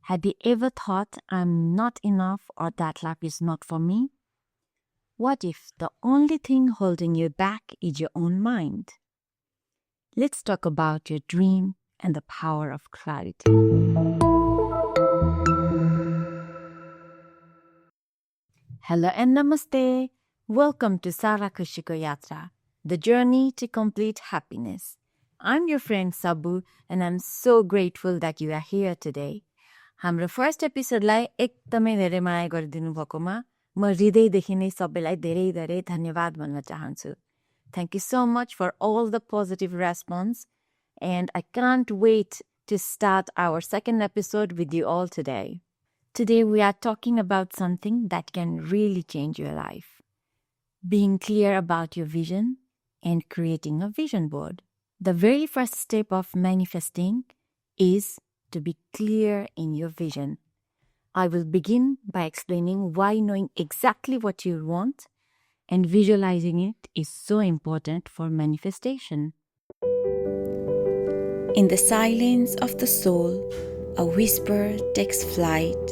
Have you ever thought I'm not enough or that life is not for me? What if the only thing holding you back is your own mind? Let's talk about your dream and the power of clarity. Hello and namaste. Welcome to Sara Khushi Ko Yatra, the journey to complete happiness. I'm your friend Sabu and I'm so grateful that you are here today. हाम्रो first एपिसोडलाई एकदमै धेरै माया गरिदिनु भएकोमा म हृदयदेखि नै सबैलाई धेरै धेरै धन्यवाद भन्न चाहन्छु. Thank you so much for all the positive response and I can't wait to start our second episode with you all today. Today we are talking about something that can really change your life. Being clear about your vision and creating a vision board. The very first step of manifesting is to be clear in your vision. I will begin by explaining why knowing exactly what you want and visualizing it is so important for manifestation. In the silence of the soul, a whisper takes flight.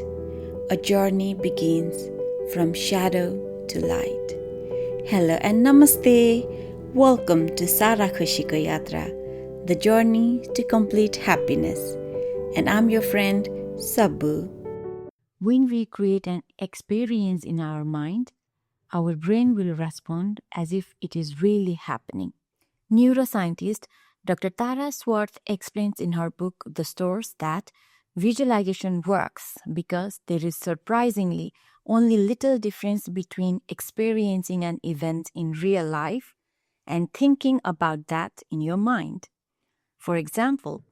A journey begins from shadow to light. Hello and namaste. Welcome to Sara Khushi Ko Yatra, the journey to complete happiness. And I'm your friend, Sabu. When we create an experience in our mind, our brain will respond as if it is really happening. Neuroscientist Dr. Tara Swarth explains in her book, The Source, that visualization works because there is surprisingly only little difference between experiencing an event in real life and thinking about that in your mind. For example,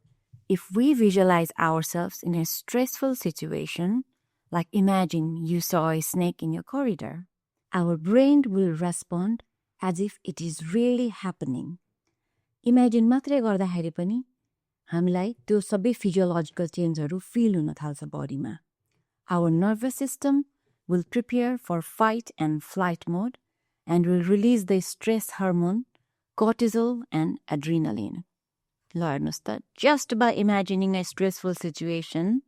if we visualize ourselves in a stressful situation, like imagine you saw a snake in your corridor, our brain will respond as if it is really happening. Imagine मात्रै गर्दाखेरि पनि हामीलाई त्यो सबै physiological changeहरू feel हुन थाल्छ bodyमा. Our nervous system will prepare for fight and flight mode and will release the stress hormone, cortisol and adrenaline. Just by imagining a stressful situation,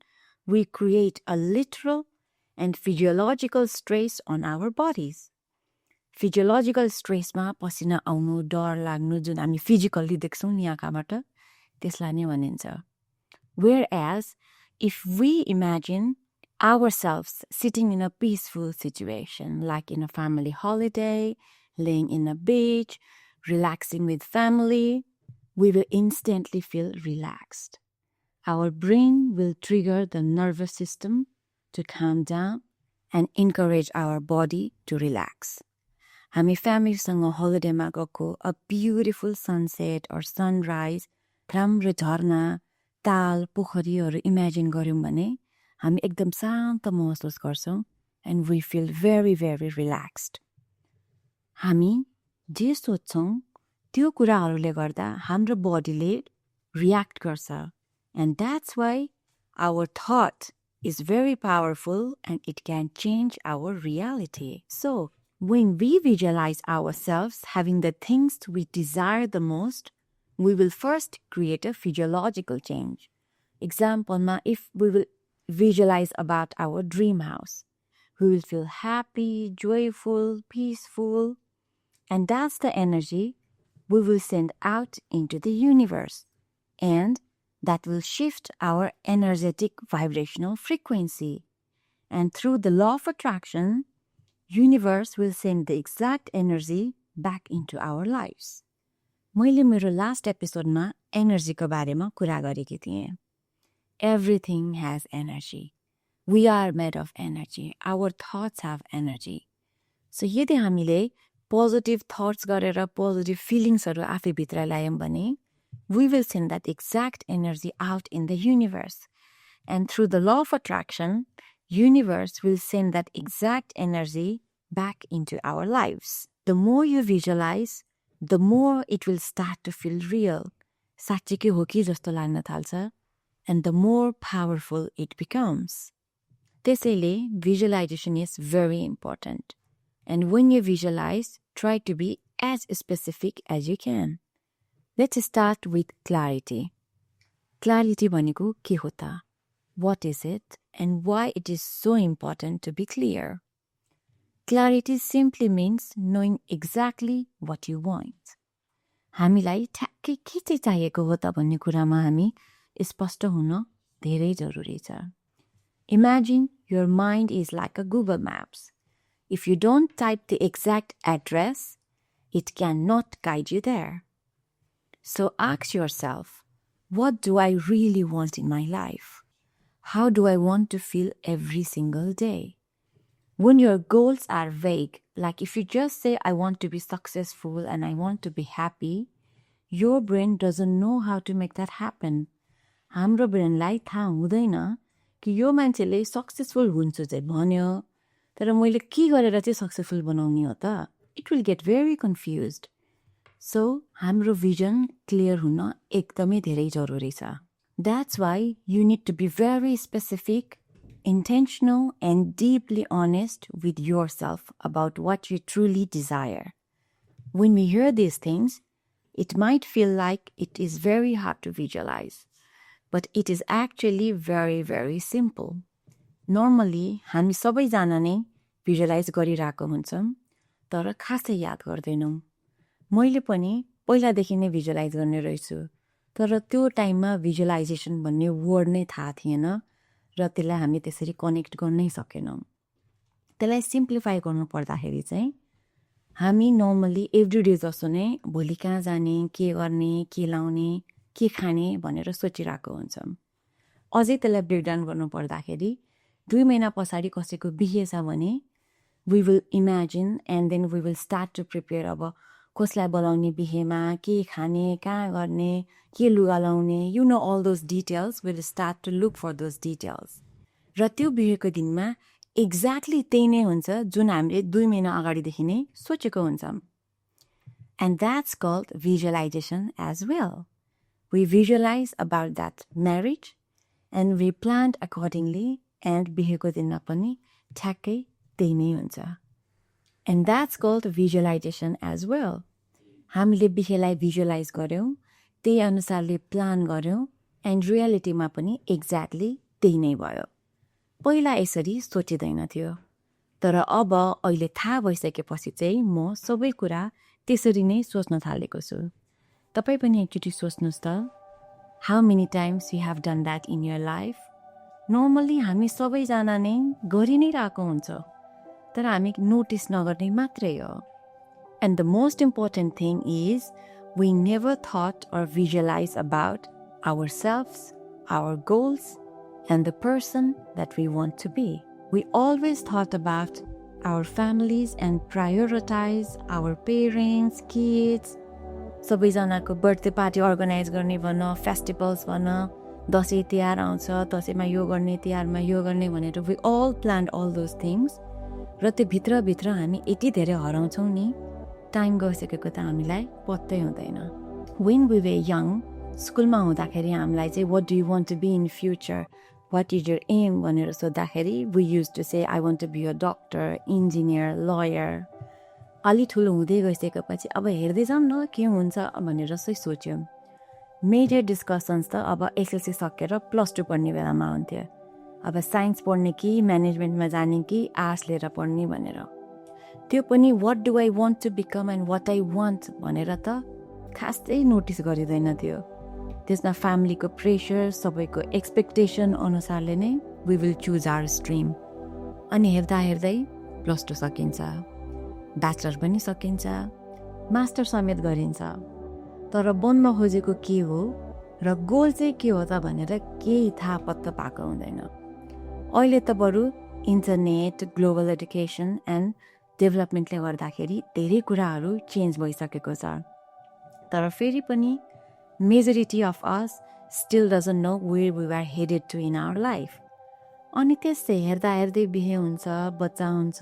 we create a literal and physiological stress on our bodies. Physiological stressमा पसिना आउनु, डर लाग्नु जुन हामी physically देख्छौँ नि आँखाबाट, त्यसलाई नै भनिन्छ. Whereas, if we imagine ourselves sitting in a peaceful situation, like in a family holiday, laying in a beach, relaxing with family, we will instantly feel relaxed. Our brain will trigger the nervous system to calm down and encourage our body to relax. हामी फ्यामिलीसँग हलिडेमा गएको, a beautiful sunset or sunrise, राम्रो झरना, ताल, पोखरीहरू imagine गर्यौँ भने हामी एकदम शान्त महसुस गर्छौँ and we feel very, very relaxed. हामी जे सोच्छौँ त्यो कुराहरूले गर्दा हाम्रो बडीले रियाक्ट गर्छ and that's why our thought is very powerful and it can change our reality. So, when we visualize ourselves having the things we desire the most, we will first create a physiological change. Example, if we will visualize about our dream house, we will feel happy, joyful, peaceful, and that's the energy we will send out into the universe, and that will shift our energetic vibrational frequency. And through the law of attraction, universe will send the exact energy back into our lives. मैले मेरो last एपिसोडमा एनर्जीको बारेमा कुरा गरेकी थिएँ. Everything has energy. We are made of energy. Our thoughts have energy. So यदि हामीले positive thoughts गरेर positive feelingsहरू आफैभित्र ल्यायौँ भने we will send that exact energy out in the universe. And through the law of attraction, universe will send that exact energy back into our lives. The more you visualize, the more it will start to feel real. साँच्चीकै हो कि जस्तो लाग्न थाल्छ and the more powerful it becomes. त्यसैले visualization is very important. And when you visualize, try to be as specific as you can. Let's start with clarity. Clarity भनेको के हो त? what is it, and why it is so important to be clear. Clarity simply means knowing exactly what you want. हामीलाई ठ्याक्कै के चाहिँ चाहिएको हो त भन्ने कुरामा हामी स्पष्ट हुन धेरै जरुरी छ. Imagine your mind is like a Google Maps. If you don't type the exact address, it cannot guide you there. So ask yourself, what do I really want in my life? How do I want to feel every single day? When your goals are vague, like if you just say, I want to be successful and I want to be happy, your brain doesn't know how to make that happen. हाम्रो ब्रेनलाई थाहा हुँदैन कि यो मान्छेले successful हुन्छु चाहिँ भन्यो, तर मैले के गरेर चाहिँ सक्सेसफुल बनाउने हो त? It will get very confused. So, हाम्रो vision clear हुन एकदमै धेरै जरुरी छ. That's why you need to be very specific, intentional, and deeply honest with yourself about what you truly desire. When we hear these things, it might feel like it is very hard to visualize, but it is actually very, very simple. Normally, हामी सबैजना नै visualize गरिरहेको हुन्छौँ, तर खासै याद गर्दैनौँ. मैले पनि पहिलादेखि नै visualize गर्ने रहेछु, तर त्यो टाइममा visualization भन्ने word नै थाहा थिएन र त्यसलाई हामी त्यसरी कनेक्ट गर्नै सकेनौँ. त्यसलाई सिम्प्लिफाई गर्नु पर्दाखेरि चाहिँ हामी नर्मली एभ्रीडे जस्तो नै भोलि कहाँ जाने, के गर्ने, के लाउने, के खाने भनेर सोचिरहेको हुन्छौँ. अझै त्यसलाई ब्रेकडाउन गर्नु पर्दाखेरि 2 महिना पछाडि कसैको बिहे छ भने we will imagine and then we will start to prepare. अब कसलाई बोलाउने बिहेमा, के खाने, कहाँ गर्ने, के लुगा लाउने, you know all those details. We'll start to look for those details. र त्यो बिहेको दिनमा exactly त्यही नै हुन्छ जुन हामीले 2 महिना अगाडिदेखि नै सोचेको हुन्छौँ. And that's called visualization as well. We visualize about that marriage and we planned accordingly and बिहेको दिनमा पनि ठ्याक्कै त्यही नै हुन्छ. And that's called visualization as well. हामीले बिहेलाई visualize गर्यौं, त्यही अनुसारले प्लान गर्यौं and रियालिटीमा पनि exactly त्यही नै भयो. पहिला यसरी सोचिदैन थियो, तर अब अहिले थाहा भइसकेपछि चाहिँ म सबै कुरा त्यसरी नै सोच्न थालेको छु. तपाई पनि एकचोटि सोच्नुस् त, how many times you have done that in your life? Normally हामी सबैजना नै गरि नै रहेको हुन्छ, तर हामी नोटिस नगर्ने मात्रै हो. And the most important thing is we never thought or visualized about ourselves, our goals, and the person that we want to be. We always thought about our families and prioritize our parents, kids. सबैजनाको birthday party organise गर्ने भन, festivals भन, दसैँ तिहार आउँछ, दसैँमा यो गर्ने, तिहारमा यो गर्ने भनेर we all planned all those things. र त्यो भित्र हामी यति धेरै हराउँछौँ नि, टाइम गइसकेको त हामीलाई पत्तै हुँदैन. When we were young, स्कुलमा हुँदाखेरि हामीलाई चाहिँ what do you want to be in future? What is your aim? भनेर सोद्धाखेरि we used to say I want to be a doctor, engineer, lawyer. अलि ठुलो हुँदै गइसकेपछि अब हेर्दै जाऊँ न के हुन्छ भनेर चाहिँ सोच्यौँ. मेजर डिस्कसन्स त अब एसएलसी सकेर +2 पढ्ने बेलामा हुन्थ्यो. अब साइन्स पढ्ने कि म्यानेजमेन्टमा जाने कि आर्ट्स लिएर पढ्ने भनेर. त्यो पनि what do I want to become and what I want भनेर त खासै नोटिस गरिदैन थियो. त्यसमा फ्यामिलीको प्रेसर, सबैको एक्सपेक्टेसन अनुसारले नै we will choose our stream. अनि हेर्दा हेर्दै +2 सकिन्छ, ब्याचलर पनि सकिन्छ, मास्टर समेत गरिन्छ. तर बन्न खोजेको के हो र गोल चाहिँ के हो त भनेर केही थाहा पत्ता पाएको हुँदैन. अहिले त बरु इन्टरनेट, ग्लोबल एडुकेसन एन्ड डेभलपमेन्टले गर्दाखेरि धेरै कुराहरू चेन्ज भइसकेको छ. तर फेरि पनि majority of us still doesn't know where we are headed to in our life. अनि त्यसै हेर्दा हेर्दै बिहे हुन्छ, बच्चा हुन्छ,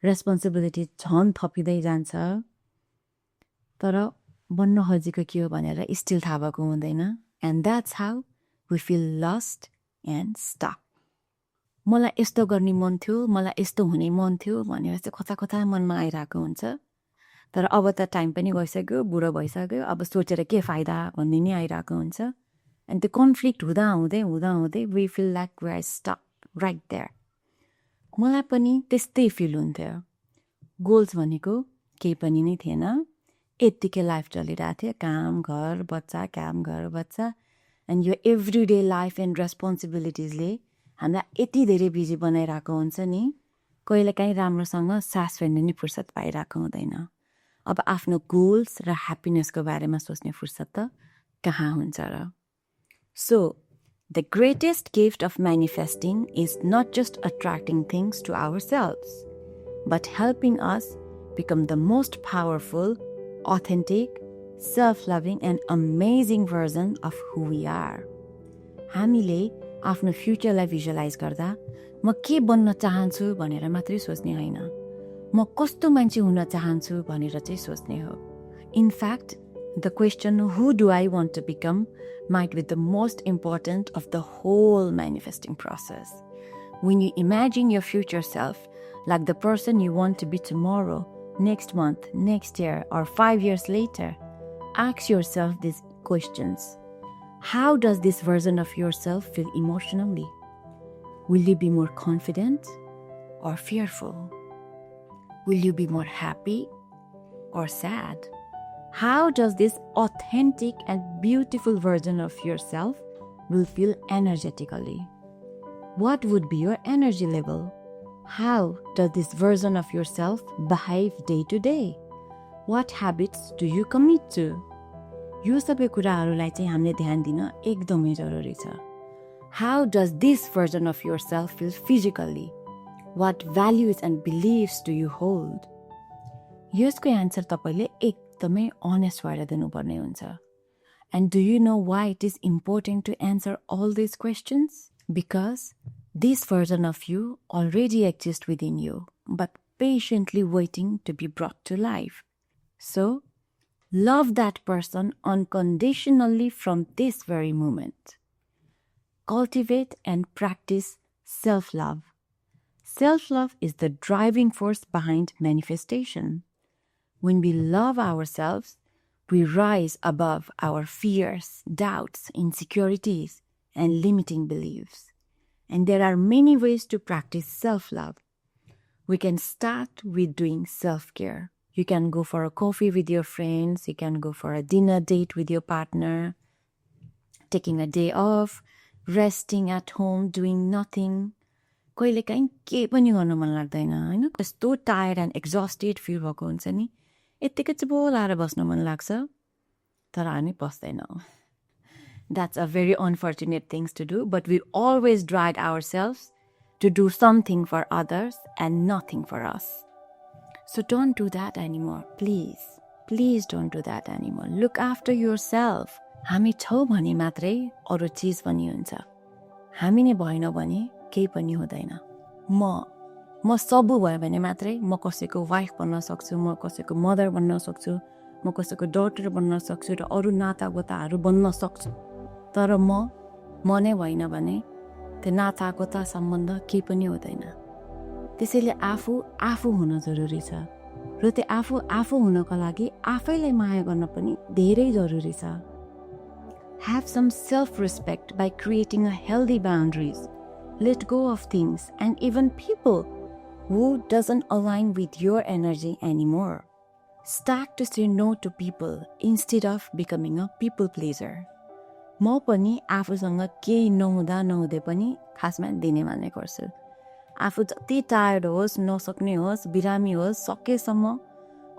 रेस्पोन्सिबिलिटी झन् थपिँदै जान्छ, तर बन्न खोजेको के हो भनेर स्टिल थाहा भएको हुँदैन. And that's how we feel lost and stuck. मलाई यस्तो गर्ने मन थियो, मलाई यस्तो हुने मन थियो भनेर चाहिँ कता कता मनमा आइरहेको हुन्छ. तर अब त टाइम पनि गइसक्यो, बुढो भइसक्यो, अब सोचेर के फाइदा भन्ने नि आइरहेको हुन्छ. And the conflict हुँदा we feel like we are stuck right there. मलाई पनि त्यस्तै फिल हुन्थ्यो. गोल्स भनेको केही पनि नै थिएन. यत्तिकै लाइफ चलिरहेको थियो. काम घर बच्चा एन्ड यो एभ्रिडे लाइफ एन्ड रेस्पोन्सिबिलिटिजले हामीलाई यति धेरै बिजी बनाइरहेको हुन्छ नि, कहिलेकाहीँ राम्रोसँग सास फेर्ने नि फुर्सद पाइरहेको हुँदैन. अब आफ्नो गोल्स र ह्याप्पिनेसको बारेमा सोच्ने फुर्सद त कहाँ हुन्छ र. सो the greatest gift of manifesting is not just attracting things to ourselves, but helping us become the most powerful, authentic, self-loving and amazing version of who we are. हामीले आफ्नो फ्युचरलाई भिजुअलाइज गर्दा म के बन्न चाहन्छु भनेर मात्रै सोच्ने होइन, म कस्तो मान्छे हुन चाहन्छु भनेर चाहिँ सोच्ने हो. In fact, the question, who do I want to become, might be the most important of the whole manifesting process. When you imagine your future self like the person you want to be tomorrow, next month, next year, or 5 years later, ask yourself these questions. How does this version of yourself feel emotionally? Will you be more confident or fearful? Will you be more happy or sad? How does this authentic and beautiful version of yourself will feel energetically? What would be your energy level? How does this version of yourself behave day to day? What habits do you commit to? यो सबै कुराहरूलाई चाहिँ हामीले ध्यान दिन एकदमै जरुरी छ. How does this version of yourself feel physically? What values and beliefs do you hold? यसको एन्सर तपाईले एकदमै अनेस्ट भएर दिनुपर्ने हुन्छ. And do you know why it is important to answer all these questions? Because this version of you already exists within you, but patiently waiting to be brought to life. So, love that person unconditionally from this very moment. Cultivate and practice self-love. Self-love is the driving force behind manifestation. When we love ourselves, we rise above our fears, doubts, insecurities, and limiting beliefs. And there are many ways to practice self-love. We can start with doing self-care. You can go for a coffee with your friends, you can go for a dinner date with your partner, taking a day off, resting at home, doing nothing. कहिले काहीँ के पनि गर्न मन लाग्दैन हैन, कस्तो tired end exhausted fill भएको हुन्छ नि, यतिकै चाहिँ बोलाएर बस्न मन लाग्छ, तर हामी बस्दैनौँ. That's a very unfortunate thing to do, but we always drag ourselves to do something for others and nothing for us. So don't do that anymore, please. Please don't do that anymore. Look after yourself. हामी छौ भने मात्रै अरू चीज पनि हुन्छ. हामी नै भएन भने केही पनि हुँदैन. म सबु भयो भने मात्रै म कसैको वाइफ बन्न सक्छु, म कसैको मदर बन्न सक्छु, म कसैको डटर बन्न सक्छु र अरू नातागोताहरू बन्न सक्छु. तर म नै होइन भने त्यो नातागोता सम्बन्ध केही पनि हुँदैन. त्यसैले आफू हुन जरुरी छ र त्यो आफू हुनको लागि आफैलाई माया गर्न पनि धेरै जरुरी छ. Have some self-respect by creating a healthy boundaries. Let go of things and even people who doesn't align with your energy anymore. Start to say no to people instead of becoming a people pleaser. म पनि आफूसँग केही नहुँदै पनि खासमा दिने मान्ने गर्छु. आफू जति टायर्ड होस्, नसक्ने होस्, बिरामी होस्, सकेसम्म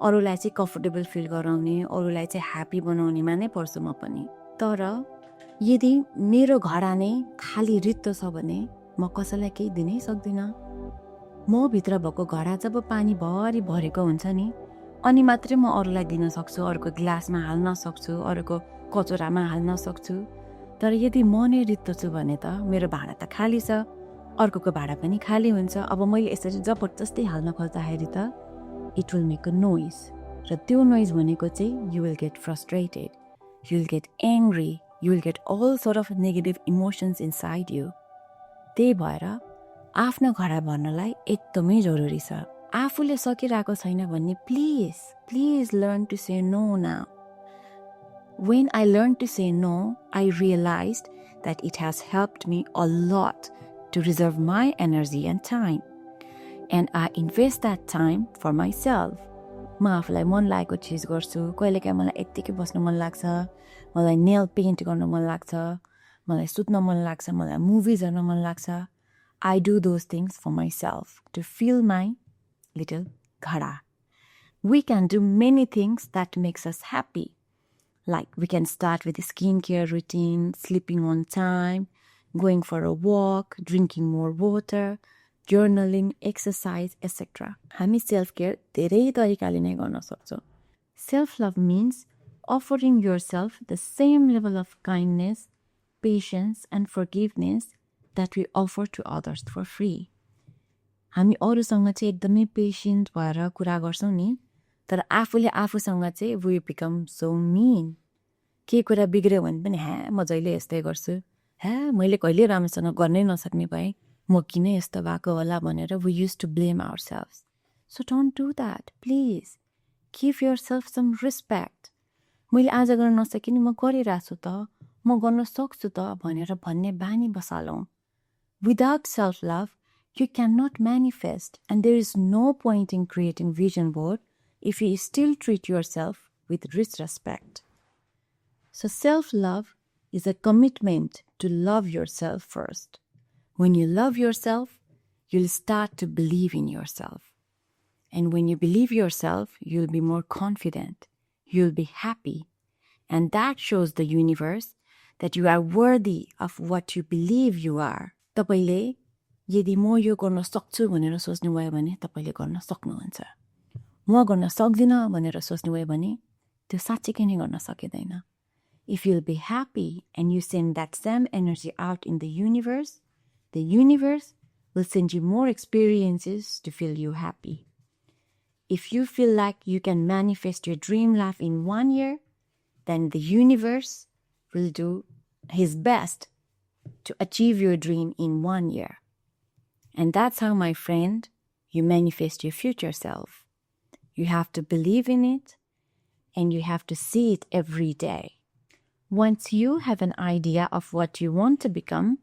अरूलाई चाहिँ कम्फर्टेबल फिल गराउने, अरूलाई चाहिँ ह्याप्पी बनाउनेमा नै पर्छु म पनि. तर यदि मेरो घडा नै खाली रित्तो छ भने म कसैलाई केही दिनै सक्दिनँ. म भित्र भएको घडा जब पानी भरि भरेको हुन्छ नि, अनि मात्रै म अरूलाई दिन सक्छु, अरूको ग्लासमा हाल्न सक्छु, अरूको कचौरामा हाल्न सक्छु. तर यदि म नै रित्तो छु भने त मेरो भाँडा त खाली छ, अर्कोको भाँडा पनि खाली हुन्छ. अब मैले यसरी जबरजस्ती हाल्न खोज्दाखेरि त it will make a noise, र त्यो नोइज भनेको चाहिँ you will get frustrated, you will get angry, you will get all sort of negative emotions inside you. त्यही भएर आफ्नो घडा भर्नलाई एकदमै जरुरी छ. आफूले सकिरहेको छैन भने please learn to say no now. when I learned to say no, I realized that it has helped me a lot to reserve my energy and time. And I invest that time for myself. म आफूलाई मन लागेको चिज गर्छु. कहिलेकाहीँ मलाई यत्तिकै बस्न मन लाग्छ, मलाई नेल पेन्ट गर्न मन लाग्छ, मलाई सुत्न मन लाग्छ, मलाई मुभिज हेर्न मन लाग्छ. I do those things for myself to fill my little ghada. We can do many things that makes us happy. Like we can start with a skincare routine, sleeping on time, going for a walk, drinking more water, journaling, exercise, etc. हामी self-care धेरै तरिकाले नै गर्न सक्छौँ. Self-love means offering yourself the same level of kindness, patience, and forgiveness that we offer to others for free. हामी अरूसँग चाहिँ एकदमै पेशेन्ट भएर कुरा गर्छौँ नि, तर आफूले आफूसँग चाहिँ we become so mean. के कुरा बिग्रियो भने पनि म जहिले यस्तै गर्छु, मैले कहिले राम्रोसँग गर्नै नसक्ने भएँ, म किन यस्तो भएको होला भनेर we used to blame ourselves. So don't do that, please. Give yourself some respect. मैले आज गर्न नसके नि म गरिरहेको छु त, म गर्न सक्छु त भनेर भन्ने बानी बसालौँ. Without self-love, you cannot manifest, and there is no point in creating vision board if you still treat yourself with disrespect. So self-love is a commitment to love yourself first. When you love yourself, you'll start to believe in yourself. And when you believe yourself, you'll be more confident, you'll be happy. And that shows the universe that you are worthy of what you believe you are. तपाईले यदि म यो गर्न सक्छु भनेर सोच्नुभयो भने तपाईले गर्न सक्नुहुन्छ. म गर्न सक्दिन भनेर सोच्नुभयो भने त्यो साच्चै नै गर्न सकिदैन. If you'll be happy and you send that same energy out in the universe will send you more experiences to feel you happy. If you feel like you can manifest your dream life in 1 year, then the universe will do his best to achieve your dream in 1 year. And that's how, my friend, you manifest your future self. You have to believe in it and you have to see it every day. Once you have an idea of what you want to become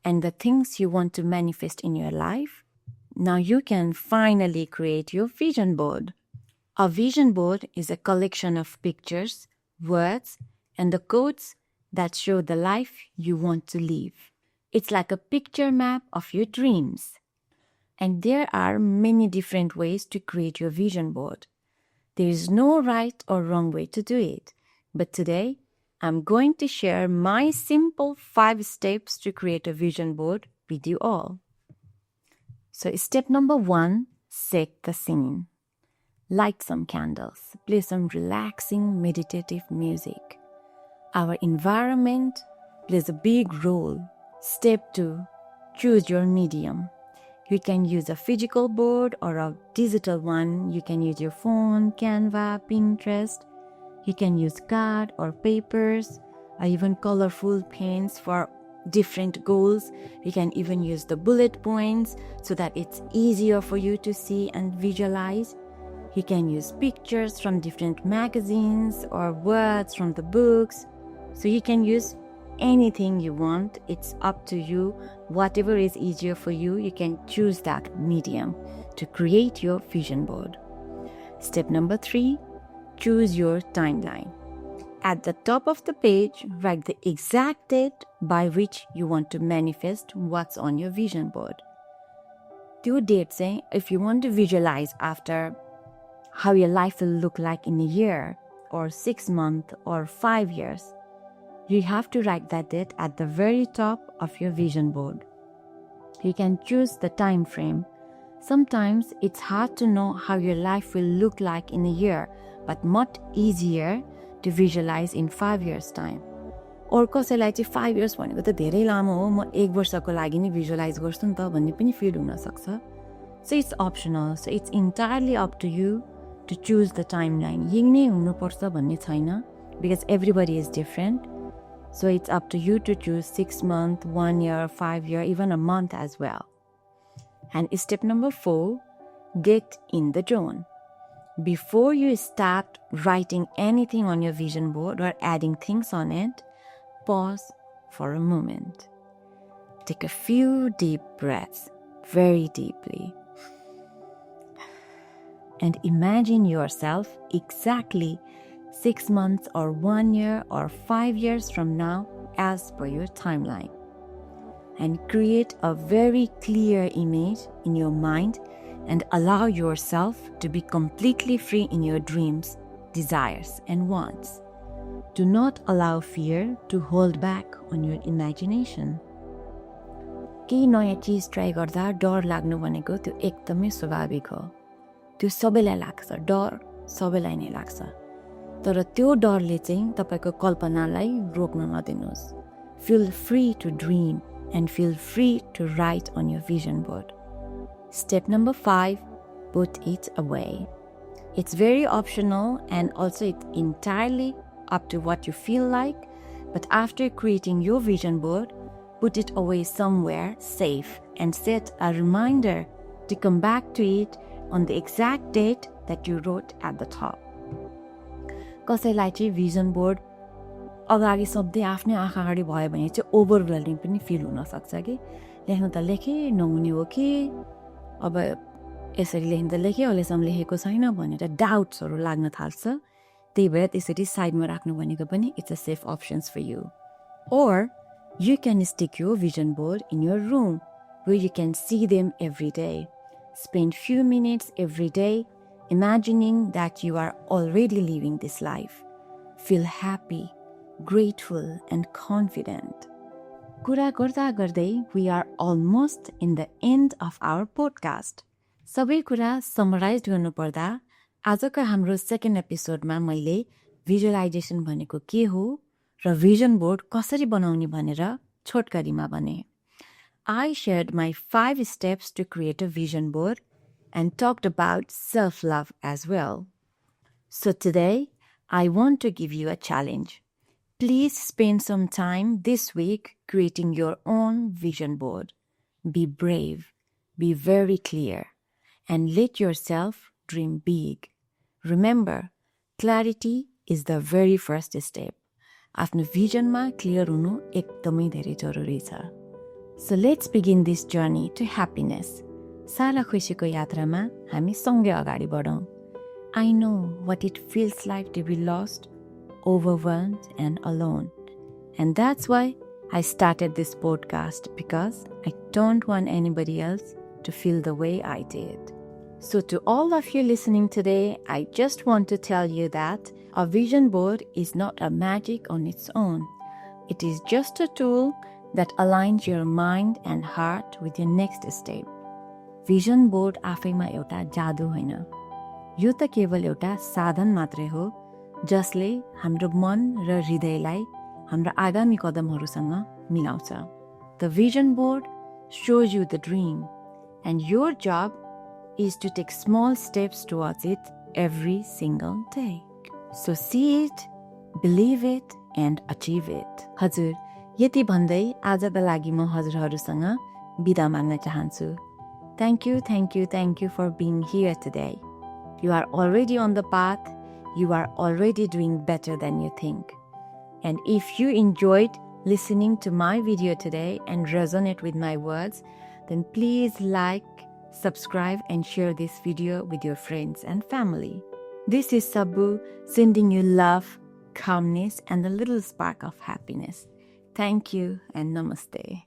and the things you want to manifest in your life, now you can finally create your vision board. A vision board is a collection of pictures, words, and the codes that show the life you want to live. It's like a picture map of your dreams. And there are many different ways to create your vision board. There is no right or wrong way to do it. But today, I'm going to share my simple 5 steps to create a vision board with you all. So step number 1, set the scene. Light some candles, play some relaxing meditative music. Our environment plays a big role. Step 2, choose your medium. You can use a physical board or a digital one. You can use your phone, Canva, Pinterest. You can use card or papers or even colorful pens for different goals. You can even use the bullet points so that it's easier for you to see and visualize. You can use pictures from different magazines or words from the books. So you can use anything you want. It's up to you. Whatever is easier for you, you can choose that medium to create your vision board. Step number 3, choose your timeline. At the top of the page, write the exact date by which you want to manifest what's on your vision board. Due date say if you want to visualize after how your life will look like in a year or 6 months or 5 years, you have to write that date at the very top of your vision board. You can choose the time frame. Sometimes it's hard to know how your life will look like in a year, but much easier to visualize in 5 years' time. Or कसैलाई चाहिँ 5 years भनेको त धेरै लामो हो, म 1 वर्षको लागि नै visualize गर्छु नि त भन्ने पनि feel हुन सक्छ. So it's optional. So it's entirely up to you to choose the timeline. यही नै हुनुपर्छ भन्ने छैन, because everybody is different. So it's up to you to choose 6 months, 1 year, 5 year, even a month as well. And step number 4, get in the zone. before you start writing anything on your vision board or adding things on it, pause for a moment. Take a few deep breaths, very deeply. And imagine yourself exactly 6 months or 1 year or 5 years from now as per your timeline. And create a very clear image in your mind and allow yourself to be completely free in your dreams, desires, and wants. Do not allow fear to hold back on your imagination. केही नयाँ चिज try गर्दा डर लाग्नु भनेको त्यो एकदमै स्वाभाविक हो. त्यो सबैलाई लाग्छ, डर सबैलाई नै लाग्छ. तर त्यो डरले चाहिँ तपाईको कल्पनालाई रोक्न नदिनुहोस्. Feel free to dream and feel free to write on your vision board. Step number 5, put it away. It's very optional and also it's entirely up to what you feel like, but after creating your vision board, put it away somewhere safe and set a reminder to come back to it on the exact date that you wrote at the top. कसैलाई चाहिँ vision board अगाडि सधैँ आफ्नै आँखा अगाडि भयो भने चाहिँ ओभरवेल्मिङ पनि फिल हुनसक्छ कि लेख्नु त लेखेँ नहुने हो कि अब यसरी लेख्नु त लेखेँ अहिलेसम्म लेखेको छैन भनेर डाउट्सहरू लाग्न थाल्छ. त्यही भएर त्यसरी साइडमा राख्नु भनेको पनि it's a safe options for you. Or you can stick your vision board in your room where you can see them every day. Spend few minutes every day imagining that you are already living this life. Feel happy, grateful, and confident. कुरा गर्दा गर्दै we are almost in the end of our podcast. सबै कुरा summarise गर्नुपर्दा आजको हाम्रो second एपिसोडमा मैले भिजुअलाइजेसन भनेको के हो र vision board कसरी बनाउने भनेर छोटकरीमा भने. I shared my 5 steps to create a vision board and talked about self-love as well. So today, I want to give you a challenge. Please spend some time this week creating your own vision board. Be brave, be very clear, and let yourself dream big. Remember, clarity is the very first step. आफ्नो भिजनमा clear हुनु एकदमै धेरै जरुरी छ. So let's begin this journey to happiness. सारा खुसीको यात्रामा हामी सँगै अगाडि बढौँ. I know what it feels like to be lost, overwhelmed, and alone. And that's why I started this podcast, because I don't want anybody else to feel the way I did. So to all of you listening today, I just want to tell you that a vision board is not a magic on its own. It is just a tool that aligns your mind and heart with your next step. Vision board आफैमा एउटा जादु होइन. यो त केवल एउटा साधन मात्रै हो जसले हाम्रो मन र हृदयलाई हाम्रो आगामी कदमहरूसँग मिलाउँछ. The vision board shows you the dream, and your job is to take small steps towards it every single day. So see it, believe it, and achieve it. हजुर, यति भन्दै आजका लागि म हजुरहरूसँग बिदा माग्न चाहन्छु. Thank you for being here today. You are already on the path. You are already doing better than you think. And if you enjoyed listening to my video today and resonate with my words, then please like, subscribe, and share this video with your friends and family. This is Sabu sending you love, calmness, and a little spark of happiness. Thank you and namaste.